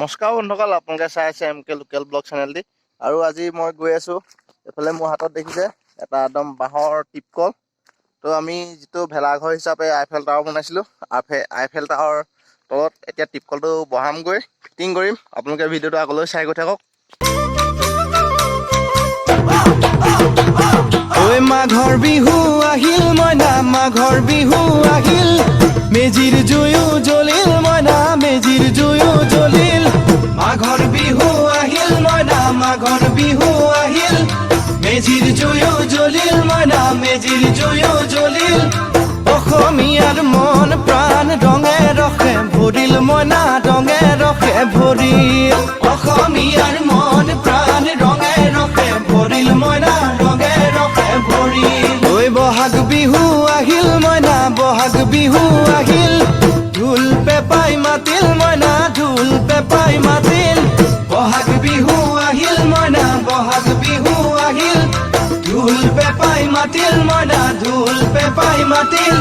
নমস্কাৰ বন্ধুসকল, আপোনালোকে চাই আছে MK লোকেল ব্লগ চেনেলটি। আৰু আজি মই গৈ আছোঁ, এফালে মোৰ হাতত দেখিছে এটা একদম বাঁহৰ টিপকল। তো আমি যিটো ভেলাঘৰ হিচাপে আইফেল টাৱাৰ বনাইছিলোঁ, আইফেল টাৱাৰ তলত এতিয়া টিপকলটো বহামগৈ, ফিটিং কৰিম। আপোনালোকে ভিডিঅ'টো আগলৈ চাই গৈ থাকক। ঐ মাঘৰ বিহু আহিল মইনা, মাঘৰ বিহু আহিল, মেজিৰ জুয়ো জ্বলিল মইনা, মেজিৰ জুয়ো জ্বলিল। মাঘৰ বিহু আহিল মইনা, মাঘৰ বিহু আহিল, মেজিৰ জুয়ো জ্বলিল মইনা, মেজিৰ জুয়ো জ্বলিল। অসমীয়াৰ মন প্ৰাণ ৰঙে ৰসে ভৰিল মইনা, ৰঙে ৰসে ভৰিল। অসমীয়াৰ মন প্ৰাণ ৰঙে ৰসে ভৰিল মইনা, ৰঙে ৰসে ভৰিল। ঐ বহাগ বিহু আহিল মইনা, বহাগ বিহু আহিল, ঢোল পেপাই মাতিল মইনা, ঢোল পেপাই মাতিল। বহাগ বিহু আহিল মইনা, বহাগ বিহু আহিল, ঢোল পেপাই মাতিল মইনা, ঢোল পেপাই মাতিল।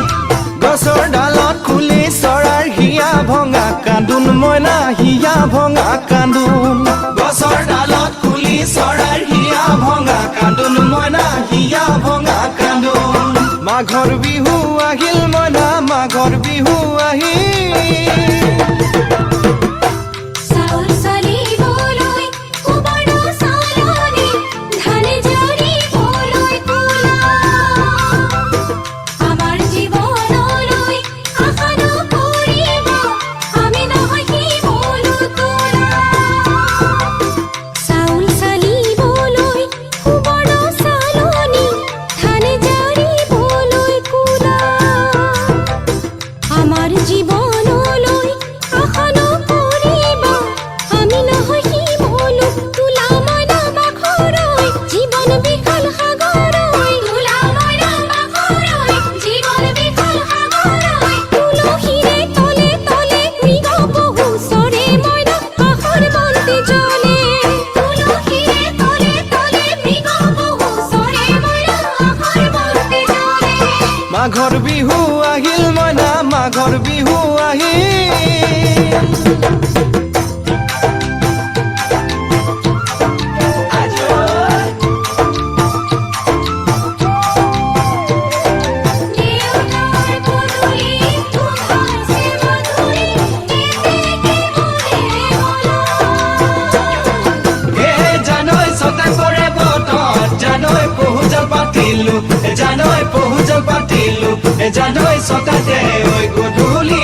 গছৰ ডালত খুলি চৰাৰ হিয়া ভঙা কান্দোন মইনা, হিয়া ভঙা কান্দোন। গছৰ ডালত খুলি চৰাৰ হিয়া ভঙা কান্দোন মইনা, হিয়া ভঙা কান্দোন। মাঘৰ বিহু আহিল মইনা, মাঘৰ বিহু আহিল। মাঘৰ বিহু আহিল মইনা, মাঘৰ বিহু আহিল। জানৈ ছটাতে ঐ গধূলি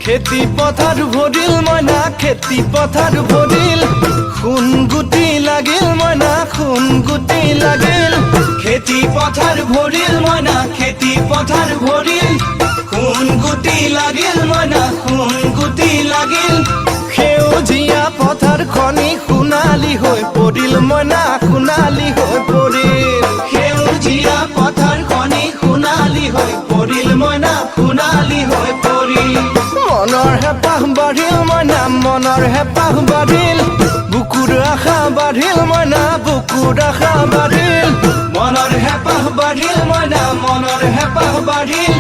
খেতি পথাৰ ভৰিল মইনা, খেতি পথাৰ ভৰিল, সোণ গুটি লাগিল মইনা, সোণ গুটি লাগিল। খেতি পথাৰ ভৰিল মইনা, খেতি পথাৰ ভৰিল, সোণ গুটি লাগিল মইনা, সোণ গুটি লাগিল। সেউজীয়া পথাৰ খনি সোণালী হৈ পৰিল মইনা, সোণালী হৈ পৰিল। সেউজীয়া পথাৰ খনি সোণালী হৈ পৰিল মইনা, সোণালী হৈ পৰিল। মনৰ হেঁপাহ বাঢ়িল মইনা, মনৰ হেঁপাহ বাঢ়িল, বুকুৰ আশা বাঢ়িল মইনা, বুকুৰ আশা বাঢ়িল। মনৰ হেঁপাহ বাঢ়িল মইনা, মনৰ হেঁপাহ বাঢ়িল,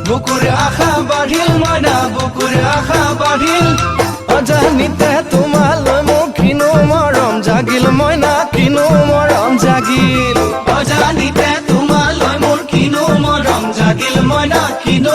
বুকুৰ আশা বাঢ়িল মইনা, বুকুৰ আশা বাঢ়িল। অজানিতে তোমালৈ মোৰ কিনো মৰম জাগিল মইনা, কিনো মৰম জাগিল। অজানিতে তোমালৈ মোৰ কিনো মৰম জাগিল মইনা, কিনো